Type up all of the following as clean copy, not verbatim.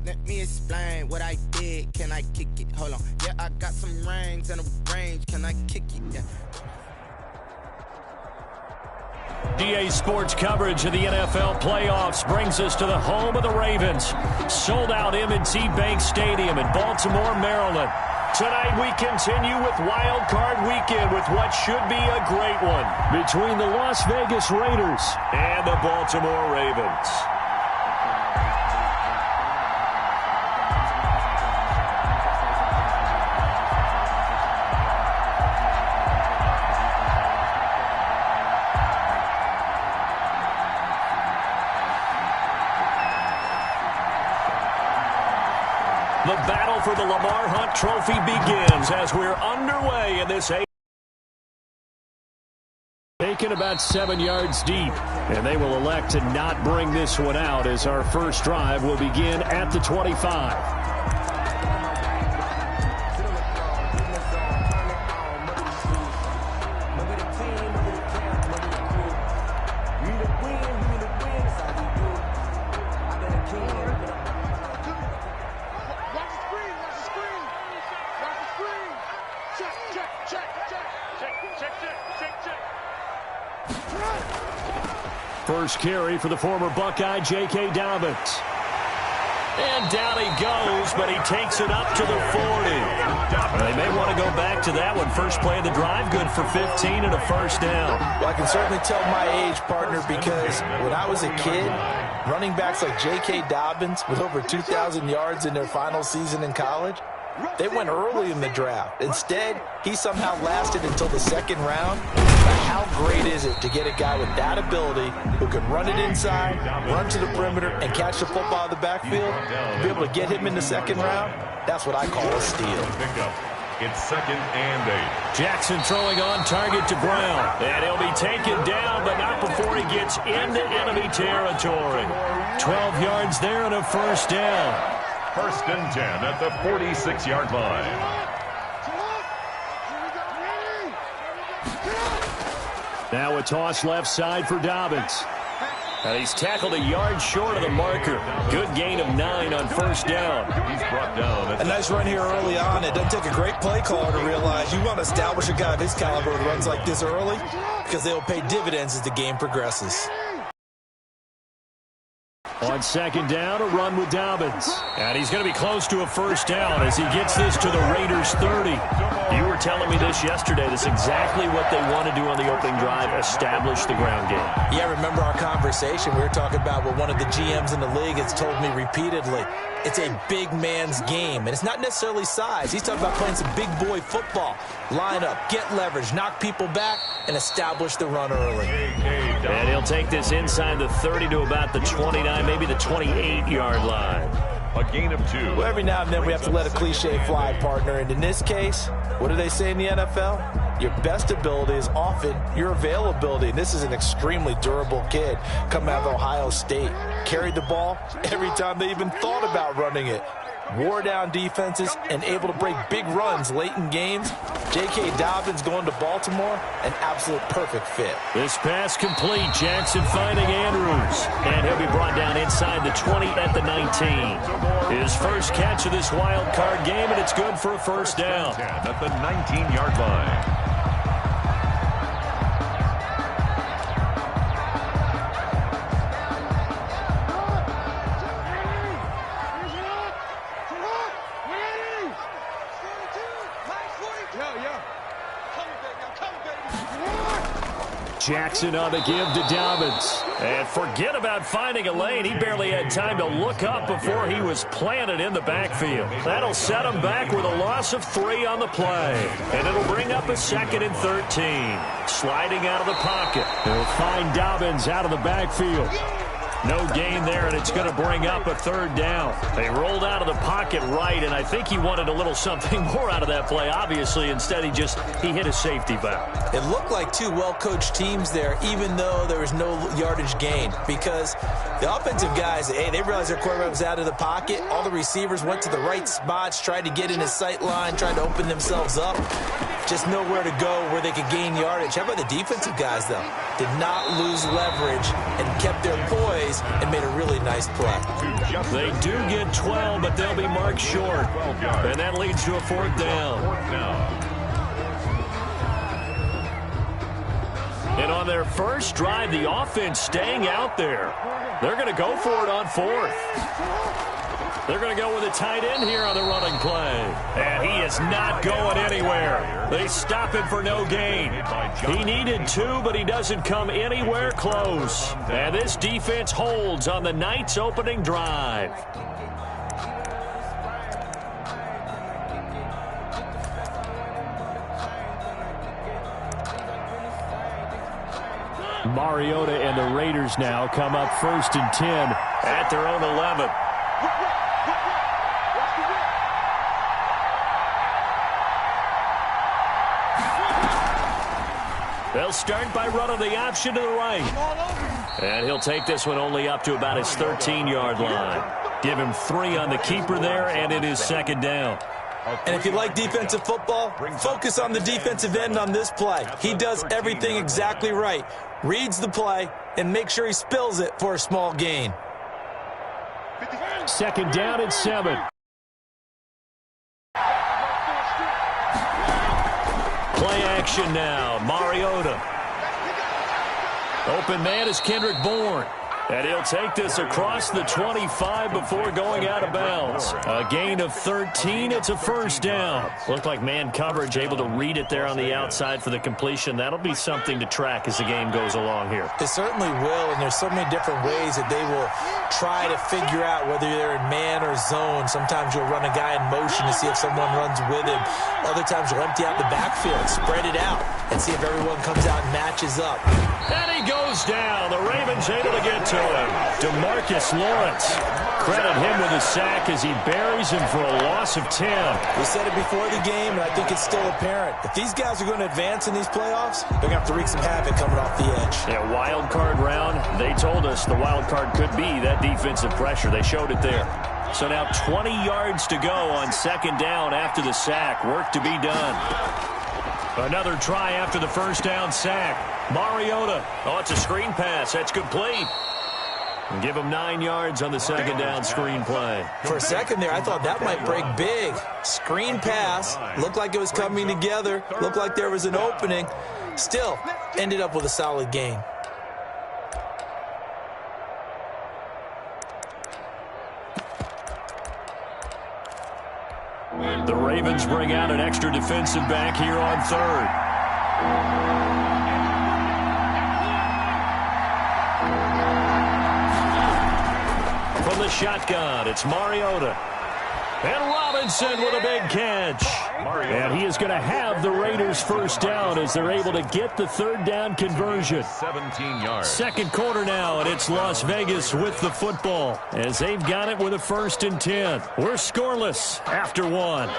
Let me explain what I did. Can I kick it? Hold on. Yeah, I got some rings and a range. Can I kick it? Yeah. DA Sports coverage of the NFL playoffs brings us to the home of the Ravens. Sold out M&T Bank Stadium in Baltimore, Maryland. Tonight we continue with Wild Card Weekend with what should be a great one between the Las Vegas Raiders and the Baltimore Ravens. The battle for the Lamar Hunt Trophy begins as we're underway in this. Taken about 7 yards deep, and they will elect to not bring this one out as our first drive will begin at the 25. First carry for the former Buckeye, J.K. Dobbins. And down he goes, but he takes it up to the 40. They may want to go back to that one. First play of the drive, good for 15 and a first down. Well, I can certainly tell my age, partner, because when I was a kid, running backs like J.K. Dobbins with over 2,000 yards in their final season in college, they went early in the draft. Instead, he somehow lasted until the second round. But how great is it to get a guy with that ability who can run it inside, run to the perimeter, and catch the football out of the backfield? To be able to get him in the second round, that's what I call a steal. It's 2nd and 8. Jackson throwing on target to Brown. And he'll be taken down, but not before he gets into enemy territory. 12 yards there and a first down. 1st and 10 at the 46-yard line. Now a toss left side for Dobbins. And he's tackled a yard short of the marker. Good gain of 9 on first down. He's brought down. A nice run here early on. It doesn't take a great play caller to realize you want to establish a guy of his caliber who runs like this early because they'll pay dividends as the game progresses. On second down, a run with Dobbins. And he's going to be close to a first down as he gets this to the Raiders' 30. You were telling me this yesterday. That's exactly what they want to do on the opening drive, establish the ground game. Yeah, remember our conversation. We were talking about what one of the GMs in the league has told me repeatedly. It's a big man's game, and it's not necessarily size. He's talking about playing some big boy football. Line up, get leverage, knock people back, and establish the run early. And he'll take this inside the 30 to about the 29, maybe the 28-yard line. A gain of 2. Well, every now and then we have to let a cliche fly, partner. And in this case, what do they say in the NFL? Your best ability is often your availability. And this is an extremely durable kid coming out of Ohio State. Carried the ball every time they even thought about running it. Wore down defenses and able to break big runs late in games. J.K. Dobbins going to Baltimore, an absolute perfect fit. This pass complete. Jackson finding Andrews. And he'll be brought down inside the 20 at the 19. His first catch of this wild card game, and it's good for a first down. At the 19-yard line. Jackson on the give to Dobbins. And forget about finding a lane. He barely had time to look up before he was planted in the backfield. That'll set him back with a loss of 3 on the play. And it'll bring up a 2nd and 13. Sliding out of the pocket. He'll find Dobbins out of the backfield. No gain there, and it's going to bring up a 3rd down. They rolled out of the pocket right, and I think he wanted a little something more out of that play, obviously. Instead, he hit a safety valve. It looked like 2 well-coached teams there, even though there was no yardage gain, because the offensive guys, hey, they realized their quarterback was out of the pocket. All the receivers went to the right spots, tried to get in his sight line, tried to open themselves up. just know where to go, where they could gain yardage. How about the defensive guys, though? Did not lose leverage and kept their poise and made a really nice play. They do get 12, but they'll be marked short. And that leads to a fourth down. And on their first drive, the offense staying out there. They're going to go for it on fourth. They're going to go with a tight end here on the running play. And he is not going anywhere. They stop him for no gain. He needed 2, but he doesn't come anywhere close. And this defense holds on the night's opening drive. Mariota and the Raiders now come up 1st and 10 at their own 11. They'll start by running the option to the right. And he'll take this one only up to about his 13-yard line. Give him 3 on the keeper there, and it is 2nd down. And if you like defensive football, focus on the defensive end on this play. He does everything exactly right. Reads the play and make sure he spills it for a small gain. 2nd down and 7. Play action now. Mariota. Open man is Kendrick Bourne. And he'll take this across the 25 before going out of bounds. A gain of 13. It's a 1st down. Looked like man coverage able to read it there on the outside for the completion. That'll be something to track as the game goes along here. It certainly will, and there's so many different ways that they will try to figure out whether they're in man or zone. Sometimes you'll run a guy in motion to see if someone runs with him. Other times you'll empty out the backfield, spread it out, and see if everyone comes out and matches up. And he goes down. The Ravens able to get to him. DeMarcus Lawrence. Credit him with a sack as he buries him for a loss of 10. We said it before the game, and I think it's still apparent. If these guys are going to advance in these playoffs, they're going to have to wreak some havoc coming off the edge. Yeah, wild card round. They told us the wild card could be that defensive pressure. They showed it there. So now 20 yards to go on 2nd down after the sack. Work to be done. Another try after the 1st down sack. Mariota. Oh, it's a screen pass. That's complete. And give him 9 yards on the 2nd down screen play. For a second there, I thought that might break big. Screen pass. Looked like it was coming together. Looked like there was an opening. Still, ended up with a solid gain. The Ravens bring out an extra defensive back here on 3rd. From the shotgun, it's Mariota. And Robinson with a big catch. And he is going to have the Raiders' 1st down as they're able to get the 3rd down conversion. 17 yards. 2nd quarter now, and it's Las Vegas with the football as they've got it with a 1st and 10. We're scoreless after 1.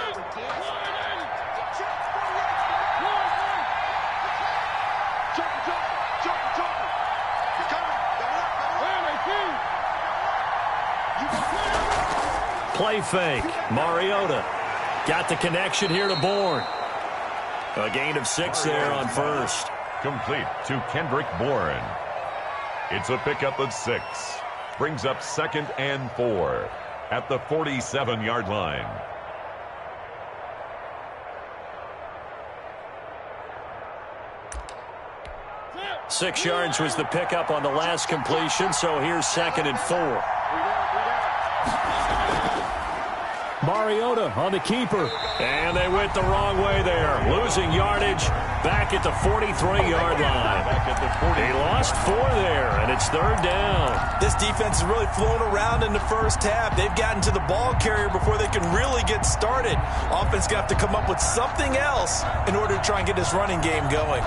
Play fake. Mariota got the connection here to Bourne. A gain of 6 there on 1st. Complete to Kendrick Bourne. It's a pickup of 6. Brings up 2nd and 4 at the 47-yard line. Six yards was the pickup on the last completion, so here's 2nd and 4. Mariota on the keeper. And they went the wrong way there. Losing yardage back at the 43-yard line. He lost 4 there, and it's 3rd down. This defense has really flown around in the first half. They've gotten to the ball carrier before they can really get started. Offense got to come up with something else in order to try and get this running game going.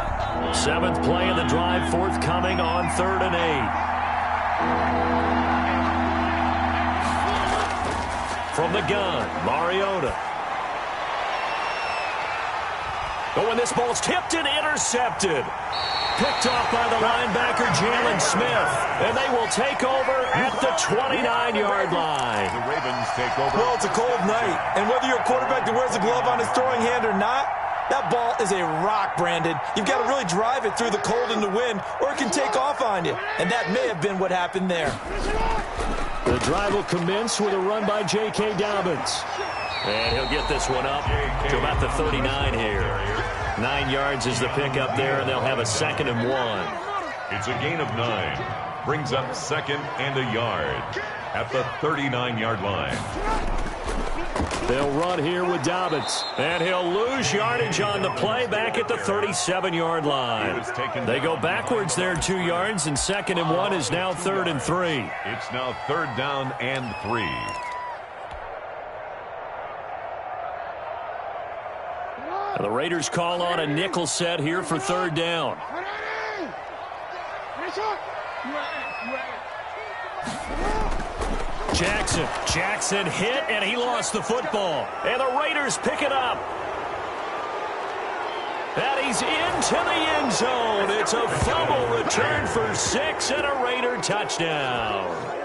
7th play of the drive forthcoming on 3rd and 8. From the gun, Mariota. Oh, and this ball's tipped and intercepted. Picked off by the linebacker, Jalen Smith. And they will take over at the 29-yard line. The Ravens take over. Well, it's a cold night. And whether you're a quarterback that wears a glove on his throwing hand or not, That ball is a rock, Brandon. You've got to really drive it through the cold and the wind, or it can take off on you. And that may have been what happened there. The drive will commence with a run by J.K. Dobbins. And he'll get this one up to about the 39 here. 9 yards is the pickup there, and they'll have a 2nd and 1. It's a gain of 9. Brings up 2nd and a yard at the 39-yard line. They'll run here with Dobbins, and he'll lose yardage on the play back at the 37-yard line. They go backwards there 2 yards, and 2nd and 1 is now 3rd and 3. It's now 3rd down and 3. The Raiders call on a nickel set here for 3rd down. Jackson hit, and he lost the football. And the Raiders pick it up. And he's into the end zone. It's a fumble return for 6 and a Raider touchdown.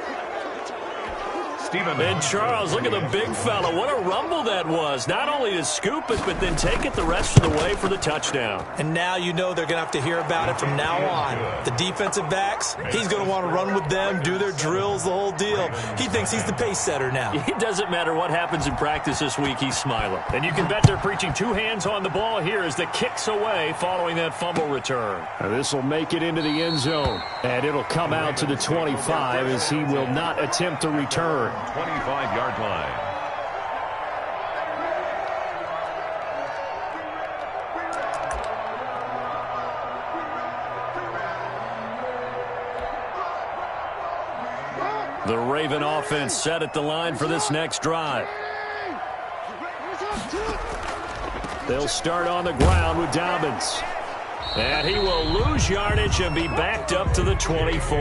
And Charles, look at the big fella. What a rumble that was. Not only to scoop it, but then take it the rest of the way for the touchdown. And now you know they're going to have to hear about it from now on. The defensive backs, he's going to want to run with them, do their drills, the whole deal. He thinks he's the pace setter now. It doesn't matter what happens in practice this week, he's smiling. And you can bet they're preaching 2 hands on the ball here as the kick's away following that fumble return. This will make it into the end zone. And it'll come out to the 25 as he will not attempt to return. 25-yard line. The Raven offense set at the line for this next drive. They'll start on the ground with Dobbins. And he will lose yardage and be backed up to the 24.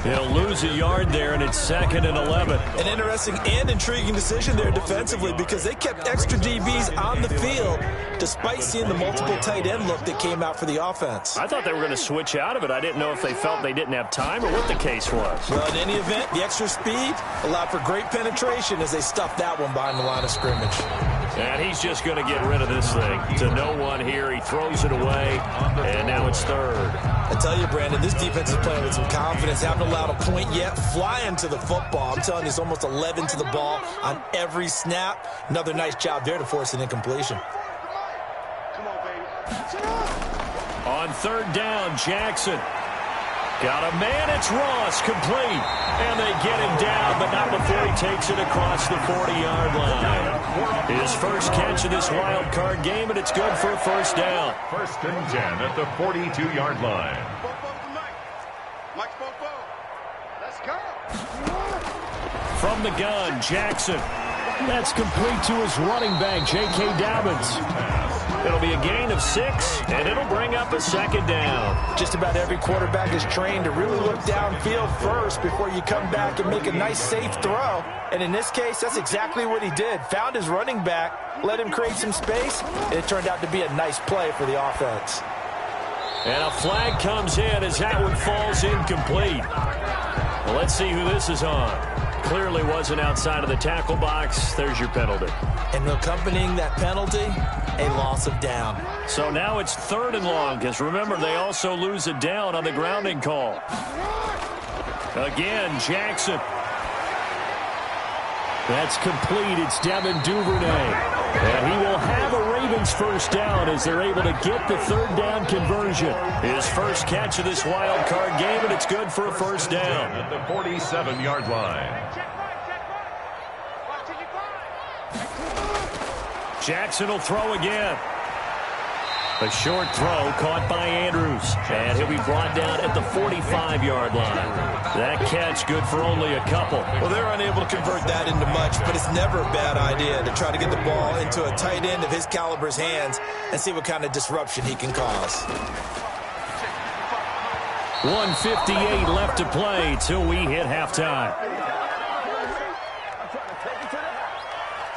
He'll lose a yard there, and it's 2nd and 11. An interesting and intriguing decision there defensively because they kept extra DBs on the field despite seeing the multiple tight end look that came out for the offense. I thought they were going to switch out of it. I didn't know if they felt they didn't have time or what the case was. Well, in any event, the extra speed allowed for great penetration as they stuffed that one behind the line of scrimmage. And he's just going to get rid of this thing. To no one here. He throws it away, and now it's 3rd. I tell you, Brandon, this defense is playing with some confidence. Haven't allowed a point yet. Flying to the football. I'm telling you, it's almost 11 to the ball on every snap. Another nice job there to force an incompletion. On 3rd down, Jackson. Got a man, it's Ross, complete. And they get him down, but not before he takes it across the 40-yard line. His first catch of this wild card game, and it's good for a 1st down. 1st and 10 at the 42-yard line. Let's go. From the gun, Jackson. That's complete to his running back, J.K. Dobbins. It'll be a gain of 6, and it'll bring up a 2nd down. Just about every quarterback is trained to really look downfield first before you come back and make a nice, safe throw. And in this case, that's exactly what he did. Found his running back, let him create some space, and it turned out to be a nice play for the offense. And a flag comes in as that one falls incomplete. Well, let's see who this is on. Clearly wasn't outside of the tackle box. There's your penalty. And accompanying that penalty, a loss of down. So now it's 3rd and long, because remember, they also lose a down on the grounding call. Again, Jackson. That's complete. It's Devin Duvernay. And he will have a Ravens 1st down as they're able to get the 3rd down conversion. His first catch of this wild card game, and it's good for a 1st down. At the 47-yard line. Jackson will throw again. A short throw caught by Andrews. And he'll be brought down at the 45-yard line. That catch good for only a couple. Well, they're unable to convert that into much, but it's never a bad idea to try to get the ball into a tight end of his caliber's hands and see what kind of disruption he can cause. 1:58 left to play till we hit halftime.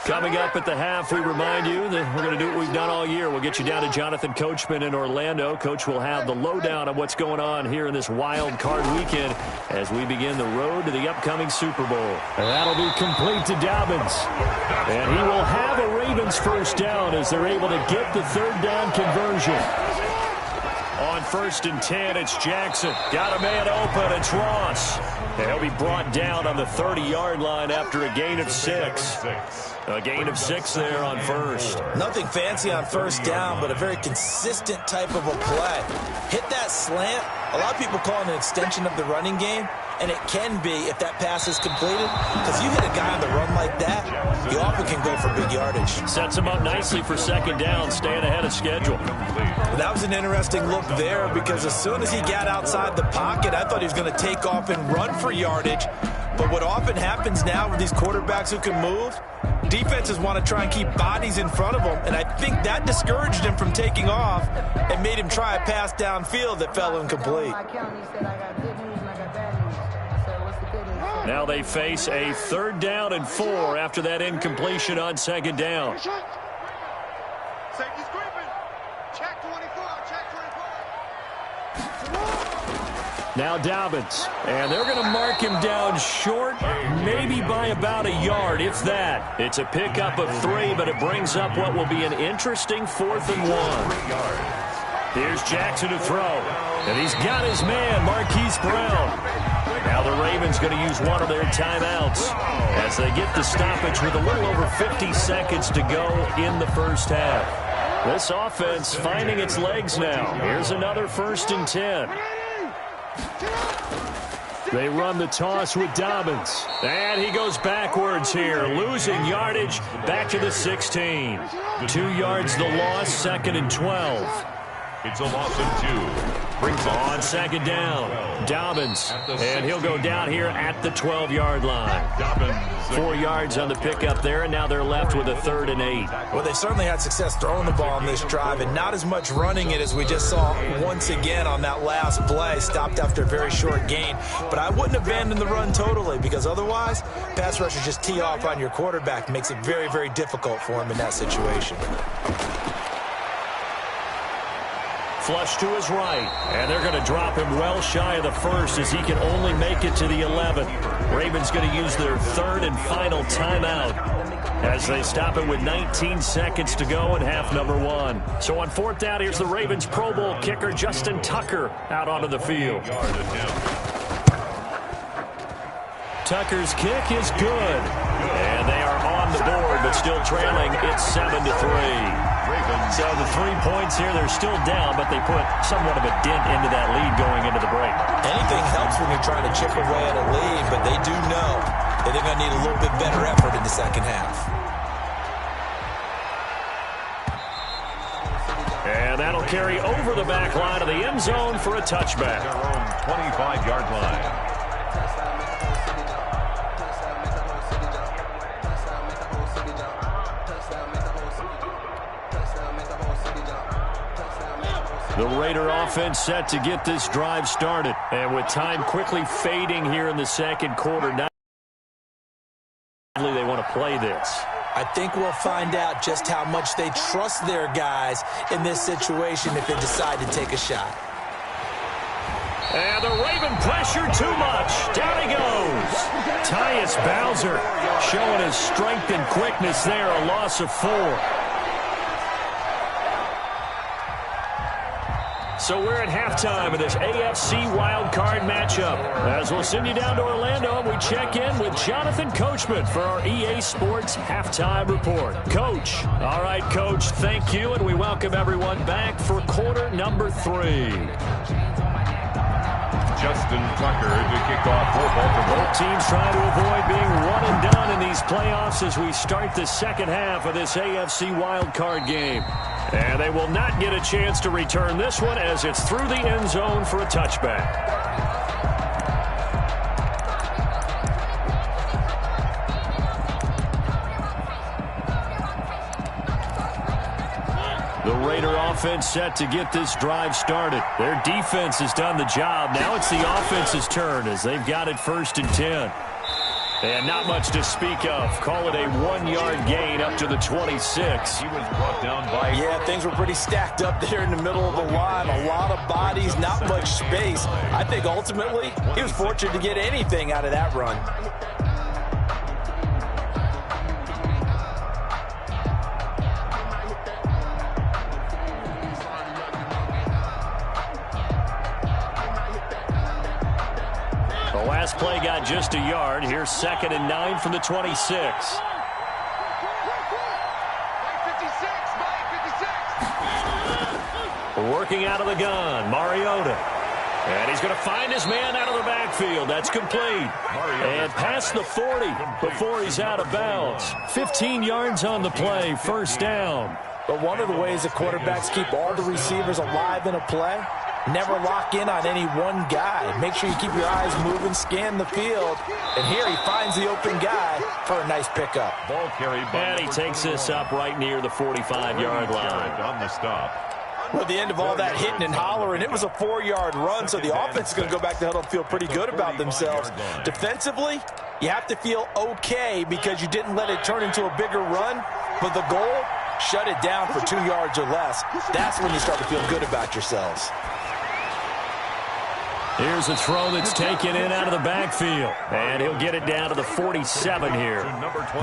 Coming up at the half, we remind you that we're going to do what we've done all year. We'll get you down to Jonathan Coachman in Orlando. Coach will have the lowdown of what's going on here in this wild card weekend as we begin the road to the upcoming Super Bowl. And that'll be complete to Dobbins. And he will have a Ravens first down as they're able to get the third down conversion. On 1st and 10, it's Jackson. Got a man open. It's Ross. And he'll be brought down on the 30-yard line after a gain of 6. A gain of 6 there on first. Nothing fancy on first down, but a very consistent type of a play. Hit that slant. A lot of people call it an extension of the running game, and it can be if that pass is completed. Because you hit a guy on the run like that, you often can go for big yardage. Sets him up nicely for second down, staying ahead of schedule. That was an interesting look there because as soon as he got outside the pocket, I thought he was going to take off and run for yardage. But what often happens now with these quarterbacks who can move, defenses want to try and keep bodies in front of them, and I think that discouraged him from taking off and made him try a pass downfield that fell incomplete. Now they face a 3rd down and 4 after that incompletion on second down. Now Dobbins, and they're going to mark him down short, maybe by about a yard, if that. It's a pickup of 3, but it brings up what will be an interesting 4th and 1. Here's Jackson to throw, and he's got his man, Marquise Brown. Now the Ravens going to use one of their timeouts as they get the stoppage with a little over 50 seconds to go in the first half. This offense finding its legs now. Here's another 1st and 10. They run the toss with Dobbins. And he goes backwards here, losing yardage back to the 16. 2 yards the loss, 2nd and 12. It's a loss of 2. Brings on second down, Dobbins, and he'll go down here at the 12-yard line. 4 yards on the pickup there, and now they're left with a 3rd and 8. Well, they certainly had success throwing the ball on this drive, and not as much running it as we just saw once again on that last play. Stopped after a very short gain, but I wouldn't abandon the run totally because otherwise, pass rushers just tee off on your quarterback. Makes it very, very difficult for him in that situation. Flush to his right, and they're going to drop him well shy of the 1st as he can only make it to the 11th. Ravens going to use their 3rd and final timeout as they stop it with 19 seconds to go in half number 1. So on 4th down, here's the Ravens Pro Bowl kicker Justin Tucker out onto the field. Tucker's kick is good, and they are on the board but still trailing. It's 7-3. So the 3 points here, they're still down, but they put somewhat of a dent into that lead going into the break. Anything helps when you're trying to chip away at a lead, but they do know that they're going to need a little bit better effort in the second half. And that'll carry over the back line of the end zone for a touchback. Their own 25-yard line. The Raider offense set to get this drive started. And with time quickly fading here in the second quarter, now they want to play this. I think we'll find out just how much they trust their guys in this situation if they decide to take a shot. And the Raven pressure too much. Down he goes. Tyus Bowser showing his strength and quickness there. A loss of 4. So we're at halftime of this AFC wildcard matchup. As we'll send you down to Orlando, we check in with Jonathan Coachman for our EA Sports Halftime Report. Coach. All right, Coach, thank you, and we welcome everyone back for quarter number 3. Justin Tucker to kick off for Baltimore. Both teams trying to avoid being one and done in these playoffs as we start the second half of this AFC wildcard game. And they will not get a chance to return this one as it's through the end zone for a touchback. The Raider offense set to get this drive started. Their defense has done the job. Now it's the offense's turn as they've got it 1st and 10. And not much to speak of. Call it a 1-yard gain up to the 26. He was brought down by... Yeah, things were pretty stacked up there in the middle of the line. A lot of bodies, not much space. I think ultimately he was fortunate to get anything out of that run. The last play got just a yard. Here's 2nd and 9 from the 26. Working out of the gun, Mariota. And he's going to find his man out of the backfield. That's complete. And past the 40 before he's out of bounds. 15 yards on the play, first down. But one of the ways the quarterbacks keep all the receivers alive in a play, never lock in on any one guy. Make sure you keep your eyes moving, scan the field. And here he finds the open guy for a nice pickup. Ball carried by And he takes this up right near the 45-yard line. On the stop. Well, at the end of all that hitting and hollering, it was a 4-yard run, so the offense is going to go back to the huddle and feel pretty good about themselves. Defensively, you have to feel okay because you didn't let it turn into a bigger run, but the goal, shut it down for 2 yards or less. That's when you start to feel good about yourselves. Here's a throw that's taken in out of the backfield. And he'll get it down to the 47 here.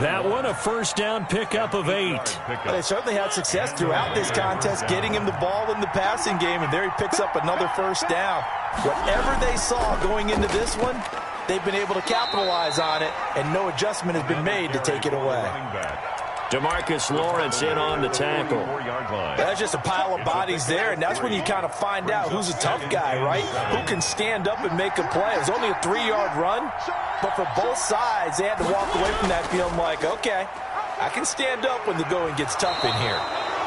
That one, a first down pickup of 8. They certainly had success throughout this contest, getting him the ball in the passing game, and there he picks up another first down. Whatever they saw going into this one, they've been able to capitalize on it, and no adjustment has been made to take it away. DeMarcus Lawrence in on the tackle. That's just a pile of bodies there, and that's when you kind of find out who's a tough guy, right? Who can stand up and make a play. It was only a 3-yard run, but for both sides, they had to walk away from that feeling like, okay, I can stand up when the going gets tough in here.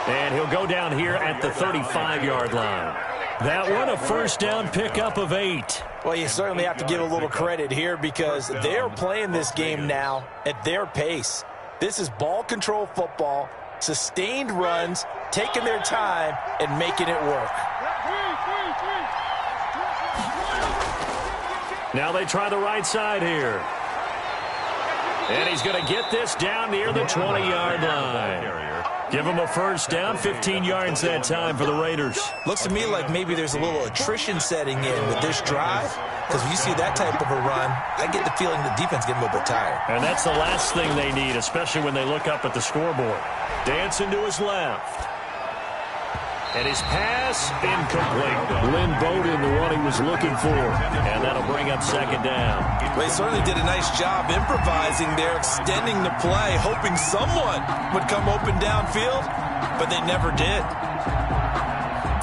And he'll go down here at the 35-yard line. That one, a first down pickup of 8. Well, you certainly have to give a little credit here because they're playing this game now at their pace. This is ball control football, sustained runs, taking their time, and making it work. Now they try the right side here. And he's going to get this down near the 20-yard line. Give him a first down, 15 yards that time for the Raiders. Looks to me like maybe there's a little attrition setting in with this drive, because when you see that type of a run, I get the feeling the defense getting a little bit tired. And that's the last thing they need, especially when they look up at the scoreboard. Dancing to his left. And his pass, incomplete. Lynn Bowden, the one he was looking for. And that'll bring up second down. Well, he certainly did a nice job improvising there, extending the play, hoping someone would come open downfield, but they never did.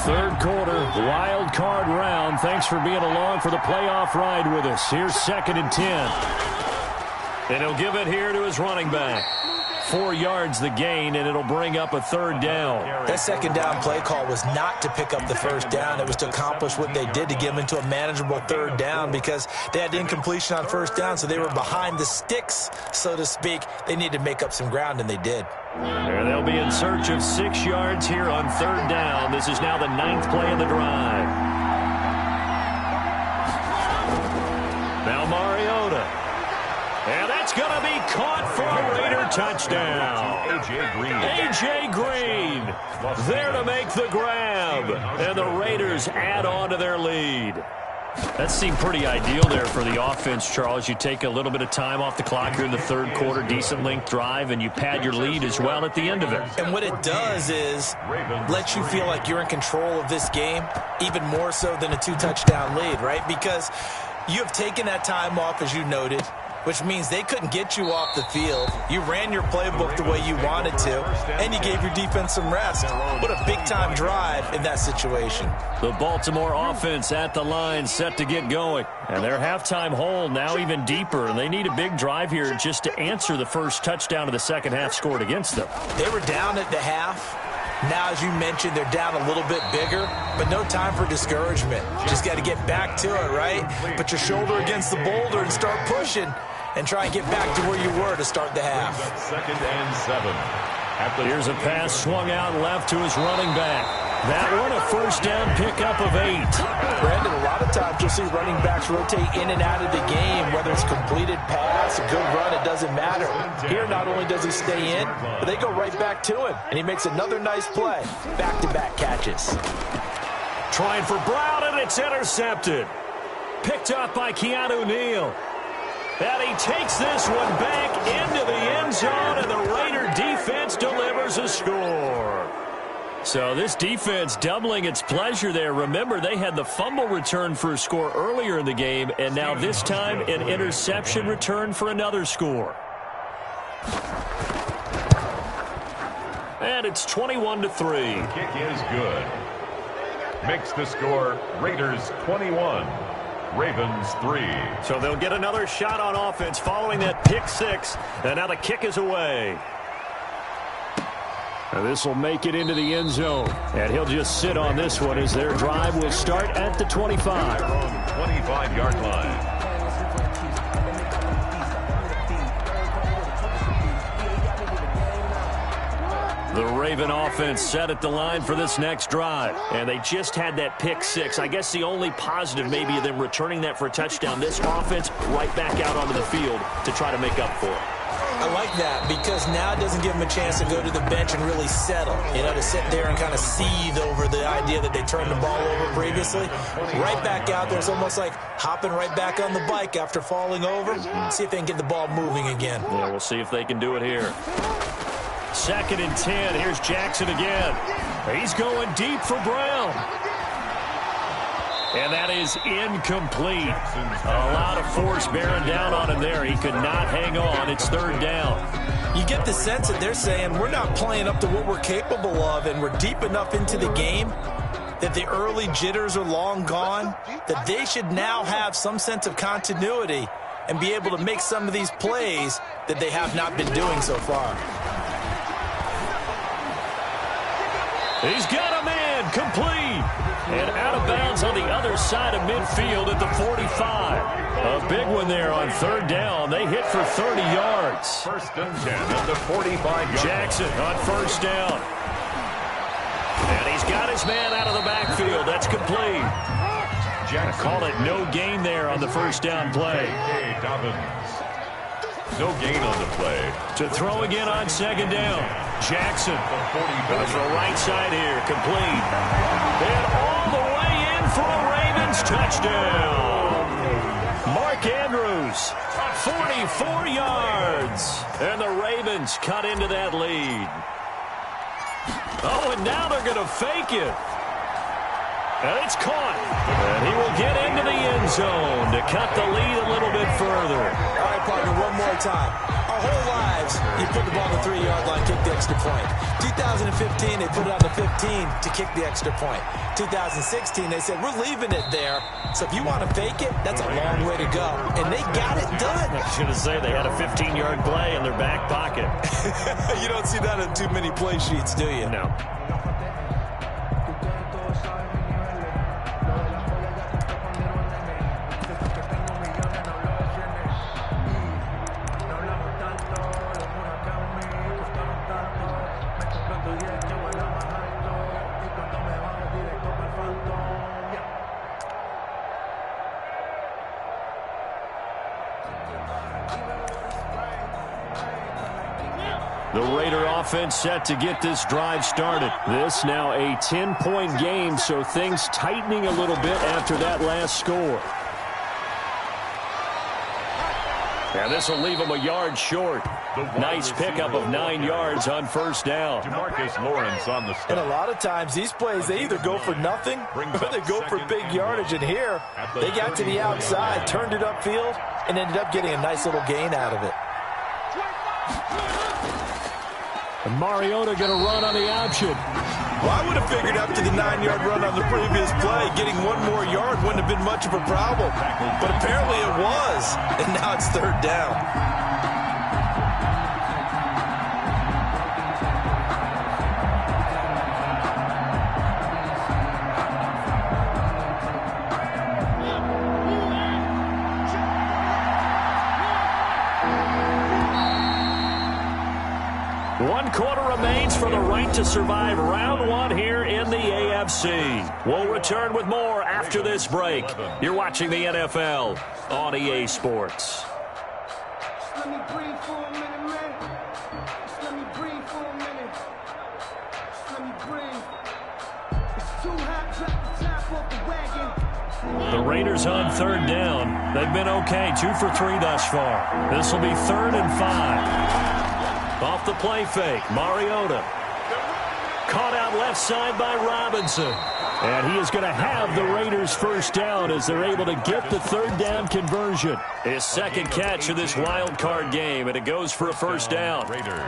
Third quarter, wild card round. Thanks for being along for the playoff ride with us. Here's 2nd and 10. And he'll give it here to his running back. 4 yards the gain, and it'll bring up a third down. That second down play call was not to pick up the first down. It was to accomplish what they did to get them into a manageable third down because they had incompletion on first down, so they were behind the sticks, so to speak. They needed to make up some ground, and they did. And they'll be in search of 6 yards here on third down. This is now the 9th play of the drive. Now Mariota. And that's going to be caught for a Raider touchdown. A.J. Green there to make the grab. And the Raiders add on to their lead. That seemed pretty ideal there for the offense, Charles. You take a little bit of time off the clock here in the third quarter, decent length drive, and you pad your lead as well at the end of it. And what it does is let you feel like you're in control of this game, even more so than a 2-touchdown lead, right? Because you have taken that time off, as you noted, which means they couldn't get you off the field. You ran your playbook the way you wanted to, and you gave your defense some rest. What a big-time drive in that situation. The Baltimore offense at the line set to get going. And their halftime hole now even deeper, and they need a big drive here just to answer the first touchdown of the second half scored against them. They were down at the half. Now, as you mentioned, they're down a little bit bigger, but no time for discouragement. Just got to get back to it, right? Put your shoulder against the boulder and start pushing. And try and get back to where you were to start the half. 2nd and 7. Here's a pass swung out left to his running back. That one a first down pickup of 8. Brandon, a lot of times you'll see running backs rotate in and out of the game, whether it's completed pass, a good run, it doesn't matter. Here, not only does he stay in, but they go right back to him, and he makes another nice play. Back-to-back catches. Trying for Brown, and it's intercepted. Picked up by Keanu Neal. And he takes this one back into the end zone, and the Raider defense delivers a score. So this defense doubling its pleasure there. Remember, they had the fumble return for a score earlier in the game, and now this time an interception return for another score. And it's 21-3. Kick is good. Makes the score Raiders 21, Ravens 3. So they'll get another shot on offense following that pick 6, and now the kick is away. This will make it into the end zone, and he'll just sit on this one as their drive will start at the 25. 25-yard line. The Raven offense set at the line for this next drive, and they just had that pick 6. I guess the only positive maybe of them returning that for a touchdown. This offense right back out onto the field to try to make up for it. I like that because now it doesn't give them a chance to go to the bench and really settle, to sit there and kind of seethe over the idea that they turned the ball over previously. Right back out there, it's almost like hopping right back on the bike after falling over. See if they can get the ball moving again. Yeah, we'll see if they can do it here. 2nd and 10. Here's Jackson again. He's going deep for Brown. And that is incomplete. A lot of force bearing down on him there. He could not hang on. It's 3rd down. You get the sense that they're saying we're not playing up to what we're capable of, and we're deep enough into the game that the early jitters are long gone, that they should now have some sense of continuity and be able to make some of these plays that they have not been doing so far. He's got a man, complete. And out of bounds on the other side of midfield at the 45. A big one there on 3rd down. They hit for 30 yards. 1st and 10 at the 45-yard. Jackson on 1st down. And he's got his man out of the backfield. That's complete. Jackson call it no gain there on the 1st down play. No gain on the play. To throw again on 2nd down. Jackson goes to the right side here, complete. And all the way in for a Ravens touchdown. Mark Andrews, 44 yards. And the Ravens cut into that lead. Oh, and now they're going to fake it. And it's caught. And he will get into the end zone to cut the lead a little bit further. All right, partner, one more time. Our whole lives, you put the ball on the 3-yard line, kick the extra point. 2015, they put it on the 15 to kick the extra point. 2016, they said, we're leaving it there. So if you want to fake it, that's a long way to go. And they got it done. I was going to say they had a 15-yard play in their back pocket. You don't see that in too many play sheets, do you? No. The Raider offense set to get this drive started. This now a 10-point game, so things tightening a little bit after that last score. And this will leave them a yard short. Nice pickup of 9 yards on 1st down. Demarcus Lawrence on the stop. And a lot of times these plays, they either go for nothing or they go for big yardage. And here, they got to the outside, turned it upfield, and ended up getting a nice little gain out of it. And Mariota going to run on the option. Well, I would have figured after the 9-yard run on the previous play, getting one more yard wouldn't have been much of a problem. But apparently it was, and now it's 3rd down. quarter remains for the right to survive round one here in the AFC. We'll return with more after this break. You're watching the NFL on EA Sports. Let me breathe for a minute, man. Just let me breathe for a minute. Just let me breathe. It's too hot, drop the top off the wagon. The Raiders on third down. They've been okay, 2 for 3 thus far. This will be 3rd and 5. Off the play fake, Mariota. Caught out left side by Robinson. And he is going to have the Raiders first down as they're able to get the third down conversion. His second catch of this wild card game, and it goes for a first down. Raiders.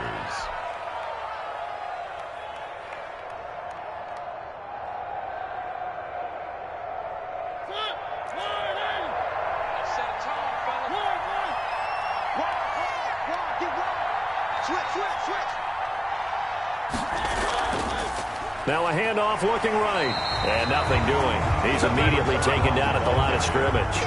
Now a handoff looking right. And nothing doing. He's immediately taken down at the line of scrimmage.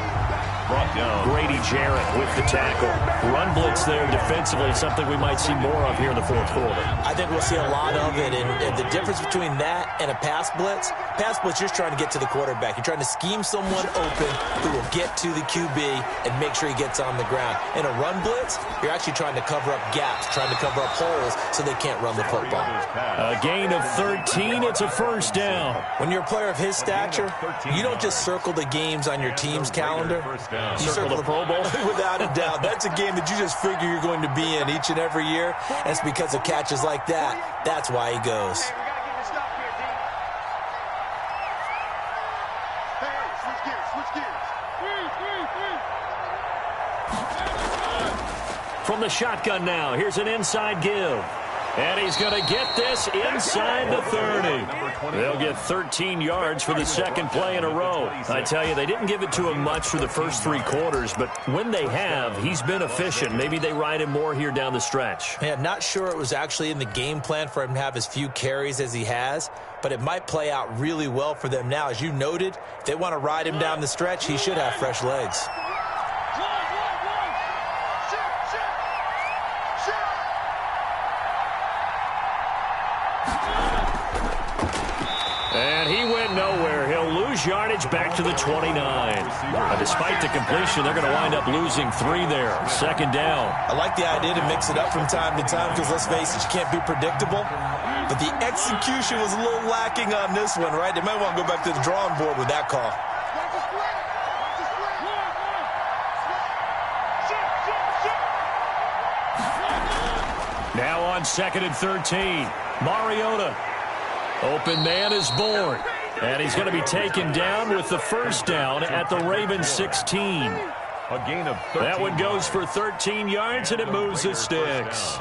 Brought down. Grady Jarrett with the tackle. Run blitz there defensively, something we might see more of here in the fourth quarter. I think we'll see a lot of it. And the difference between that and a pass blitz, you're just trying to get to the quarterback. You're trying to scheme someone open who will get to the QB and make sure he gets on the ground. In a run blitz, you're actually trying to cover up gaps, trying to cover up holes so they can't run the football. A gain of 13. It's a first down. When you're a player of his stature, you don't just circle the games on your team's calendar. You circle the Pro Bowl. Without a doubt. That's a game that you just figure you're going to be in each and every year. And it's because of catches like that. That's why he goes. From the shotgun now, here's an inside give. And he's going to get this inside the 30. They'll get 13 yards for the second play in a row. I tell you, they didn't give it to him much for the first 3 quarters, but when they have, he's been efficient. Maybe they ride him more here down the stretch. Yeah, not sure it was actually in the game plan for him to have as few carries as he has, but it might play out really well for them now. As you noted, if they want to ride him down the stretch, he should have fresh legs. And he went nowhere. He'll lose yardage back to the 29. Despite the completion, they're going to wind up losing 3 there. Second down. I like the idea to mix it up from time to time because, let's face it, you can't be predictable. But the execution was a little lacking on this one, right? They might want to go back to the drawing board with that call. Now on 2nd and 13. Mariota. Open man is born. And he's going to be taken down with the first down at the Ravens 16. A gain of 13. That one goes for 13 yards, and it moves the sticks.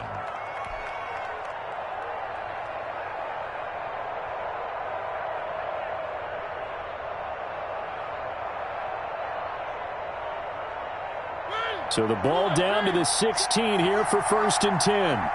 So the ball down to the 16 here for 1st and 10.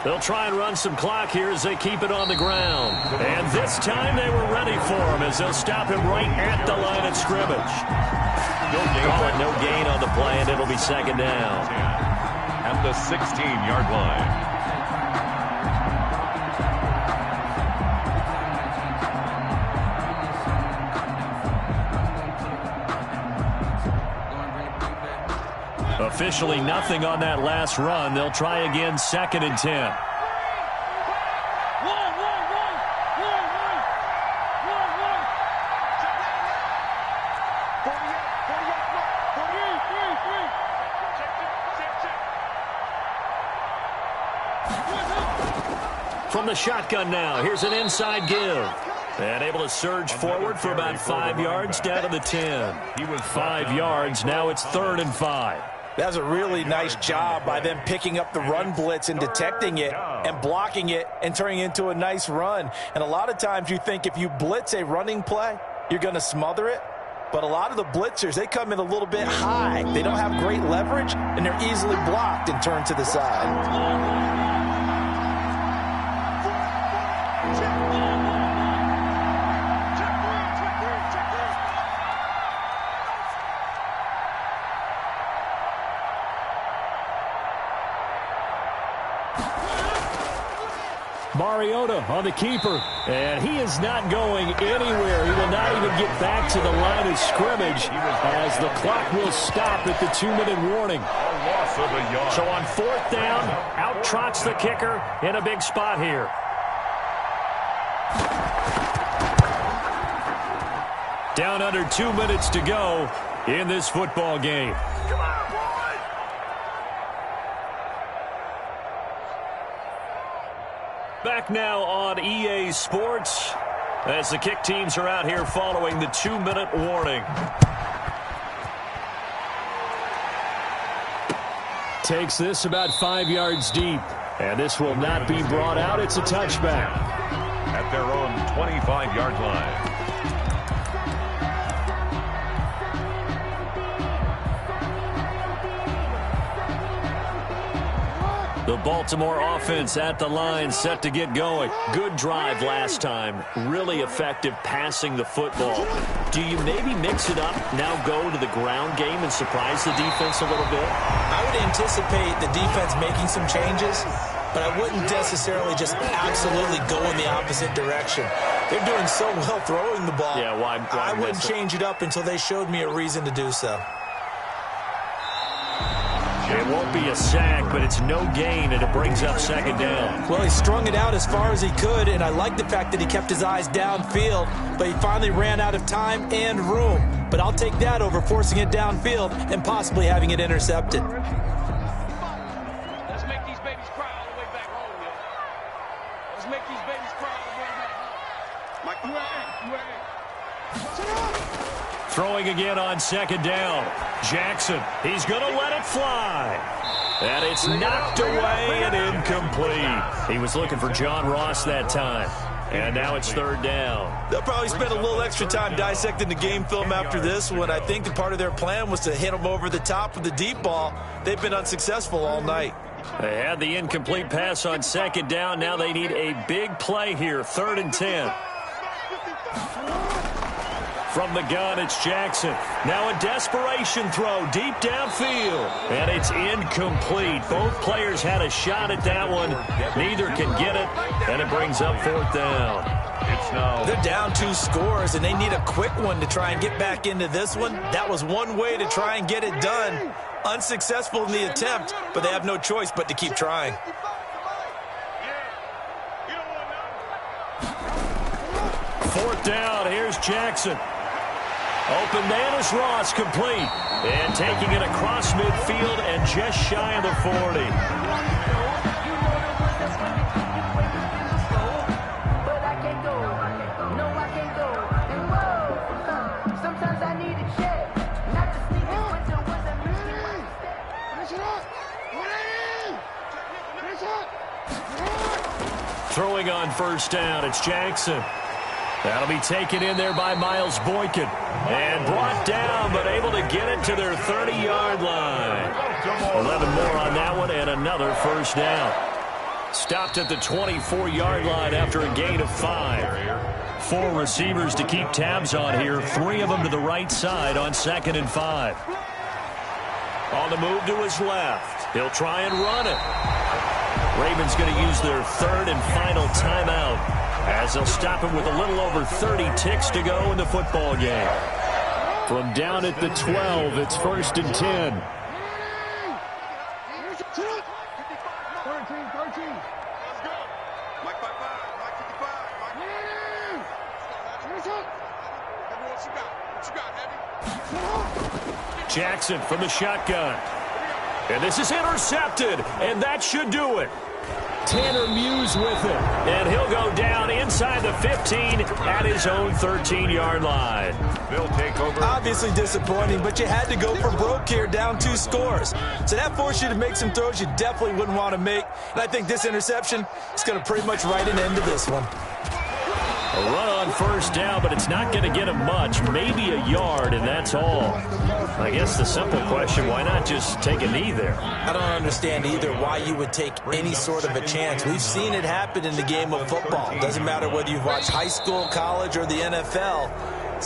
They'll try and run some clock here as they keep it on the ground. And this time they were ready for him as they'll stop him right at the line of scrimmage. Call it no gain on the play, and it'll be second down. At the 16-yard line. Officially nothing on that last run. They'll try again 2nd and 10. From the shotgun now, here's an inside give. And able to surge forward for about 5 yards down to the 10. He was 5 yards. Now it's 3rd and 5. That was a really nice job by them picking up the run blitz and detecting it and blocking it and turning it into a nice run. And a lot of times you think if you blitz a running play, you're going to smother it. But a lot of the blitzers, they come in a little bit high. They don't have great leverage, and they're easily blocked and turned to the side. Mariota on the keeper, and he is not going anywhere. He will not even get back to the line of scrimmage as the clock will stop at the 2-minute warning. So on 4th down, out trots the kicker in a big spot here. Down under 2 minutes to go in this football game. Come on, boys! Back now on EA Sports as the kick teams are out here following the 2-minute warning. Takes this about 5 yards deep, and this will not be brought out. It's a touchback. At their own 25-yard line. The Baltimore offense at the line, set to get going. Good drive last time. Really effective passing the football. Do you maybe mix it up, now go to the ground game and surprise the defense a little bit? I would anticipate the defense making some changes, but I wouldn't necessarily just absolutely go in the opposite direction. They're doing so well throwing the ball. Yeah, why I wouldn't change it up until they showed me a reason to do so. It won't be a sack, but it's no gain, and it brings up 2nd down. Well, he strung it out as far as he could, and I like the fact that he kept his eyes downfield, but he finally ran out of time and room. But I'll take that over forcing it downfield and possibly having it intercepted. Let's make these babies cry all the way back home, yo. Let's make these babies cry all the way back home. Mike, Throwing again on 2nd down. Jackson, he's going to let it fly. And it's knocked away and incomplete. He was looking for John Ross that time. And now it's 3rd down. They'll probably spend a little extra time dissecting the game film after this one. I think that part of their plan was to hit him over the top with the deep ball. They've been unsuccessful all night. They had the incomplete pass on 2nd down. Now they need a big play here, 3rd and 10. From the gun, it's Jackson. Now a desperation throw deep downfield. And it's incomplete. Both players had a shot at that one. Neither can get it. And it brings up 4th down. They're down 2 scores, and they need a quick one to try and get back into this one. That was one way to try and get it done. Unsuccessful in the attempt, but they have no choice but to keep trying. 4th down, here's Jackson. Open man is Ross, complete. And taking it across midfield and just shy of the 40. Throwing on 1st down, it's Jackson. That'll be taken in there by Miles Boykin. And brought down, but able to get it to their 30-yard line. 11 more on that one, and another 1st down. Stopped at the 24-yard line after a gain of 5. 4 receivers to keep tabs on here. 3 of them to the right side on 2nd and 5. On the move to his left. He'll try and run it. Ravens going to use their 3rd and final timeout, as they'll stop him with a little over 30 ticks to go in the football game. From down at the 12, it's 1st and 10. Jackson from the shotgun. And this is intercepted, and that should do it. Tanner Muse with it, and he'll go down inside the 15 at his own 13-yard line. They'll take over. Obviously disappointing, but you had to go for broke here, down 2 scores. So that forced you to make some throws you definitely wouldn't want to make. And I think this interception is going to pretty much write an end to this one. A run on 1st down, but it's not going to get him much, maybe a yard, and that's all. I guess the simple question, why not just take a knee there? I don't understand either why you would take any sort of a chance. We've seen it happen in the game of football. Doesn't matter whether you've watched high school, college, or the NFL.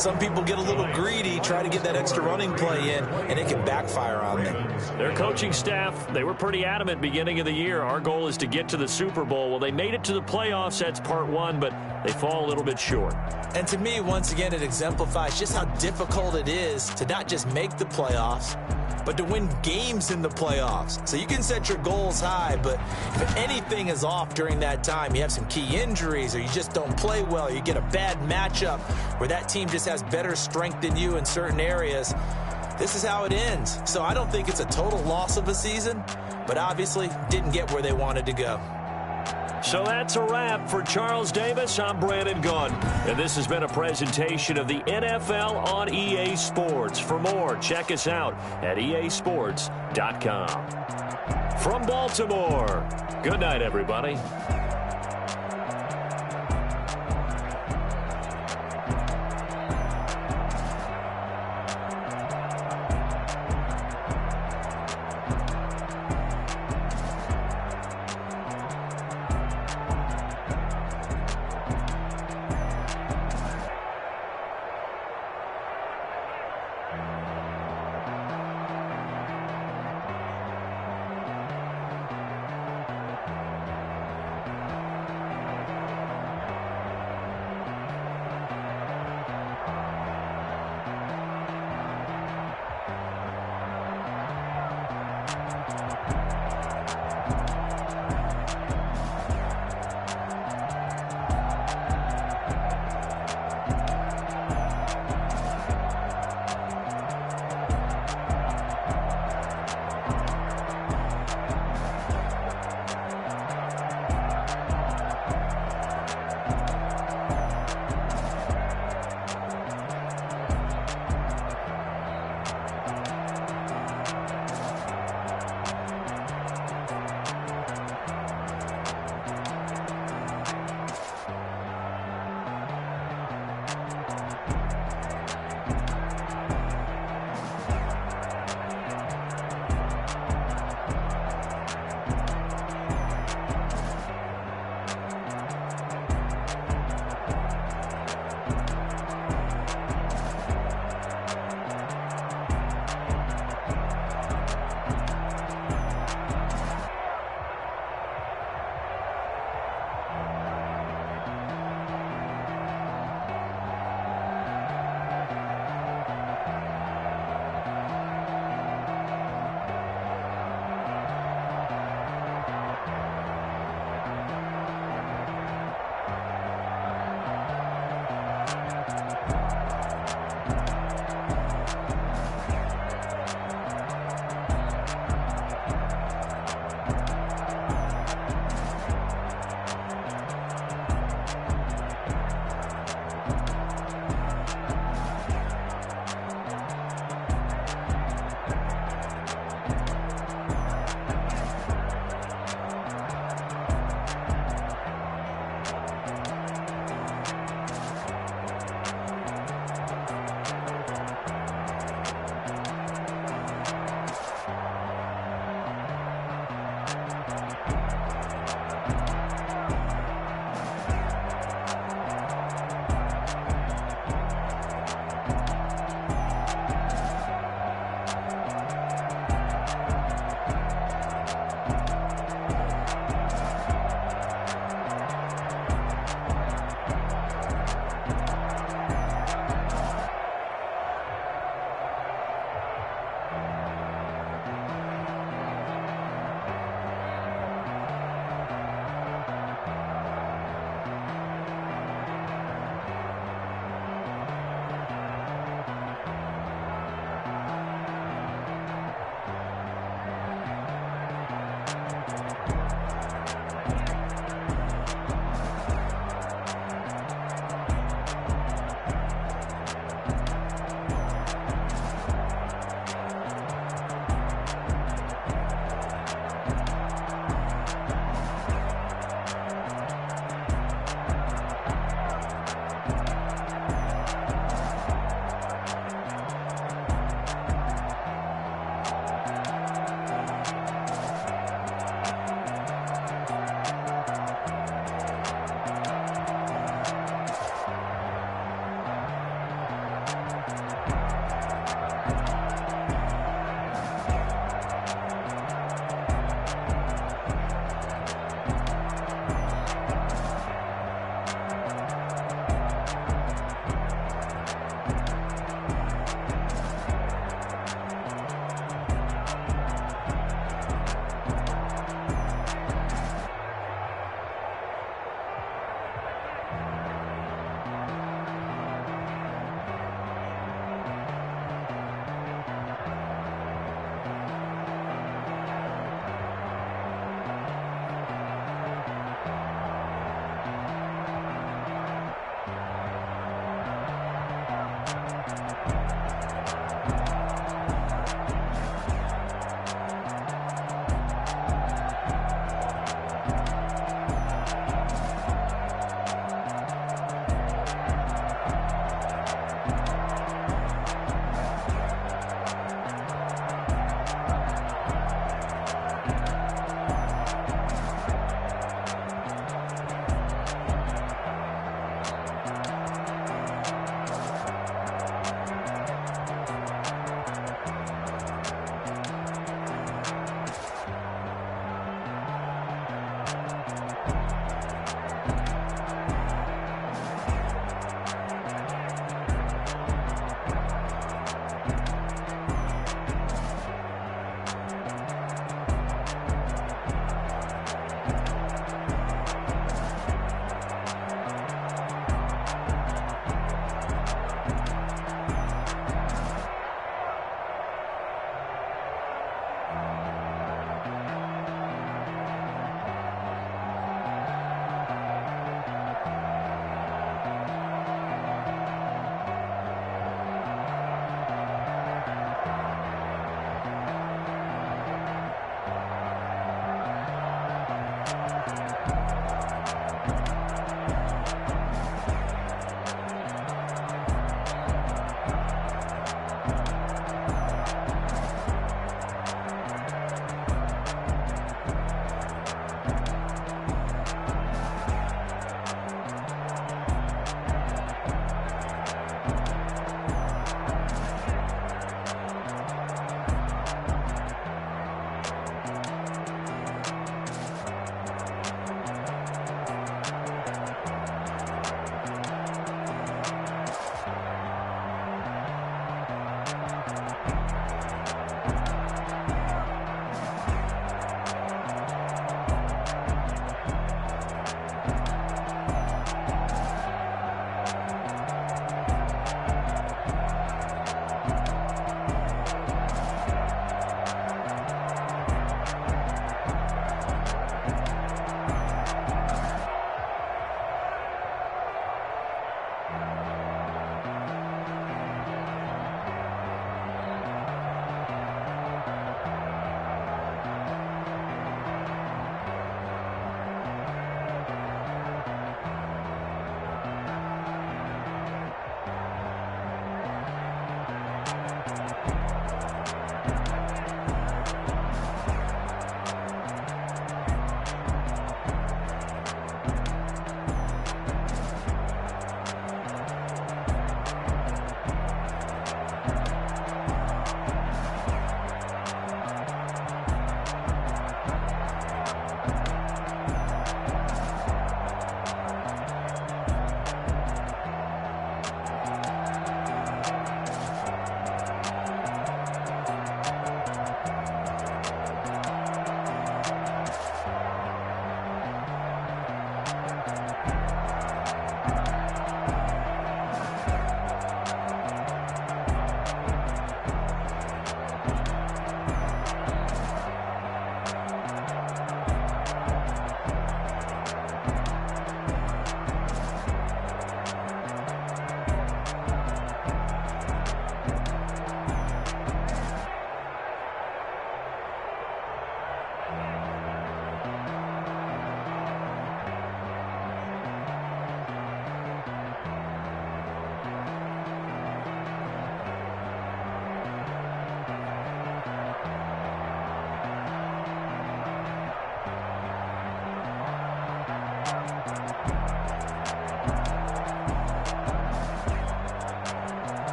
some people get a little greedy, try to get that extra running play in, and it can backfire on them. Their coaching staff, they were pretty adamant beginning of the year. Our goal is to get to the Super Bowl. Well, they made it to the playoffs. That's part one, but they fall a little bit short. And to me, once again, it exemplifies just how difficult it is to not just make the playoffs, but to win games in the playoffs. So you can set your goals high, but if anything is off during that time, you have some key injuries, or you just don't play well, or you get a bad matchup where that team just has better strength than you in certain areas, this is how it ends. So I don't think it's a total loss of a season, but obviously didn't get where they wanted to go. So that's a wrap for Charles Davis. I'm Brandon Gunn, and this has been a presentation of the NFL on EA Sports. For more, check us out at easports.com. From Baltimore, good night, everybody.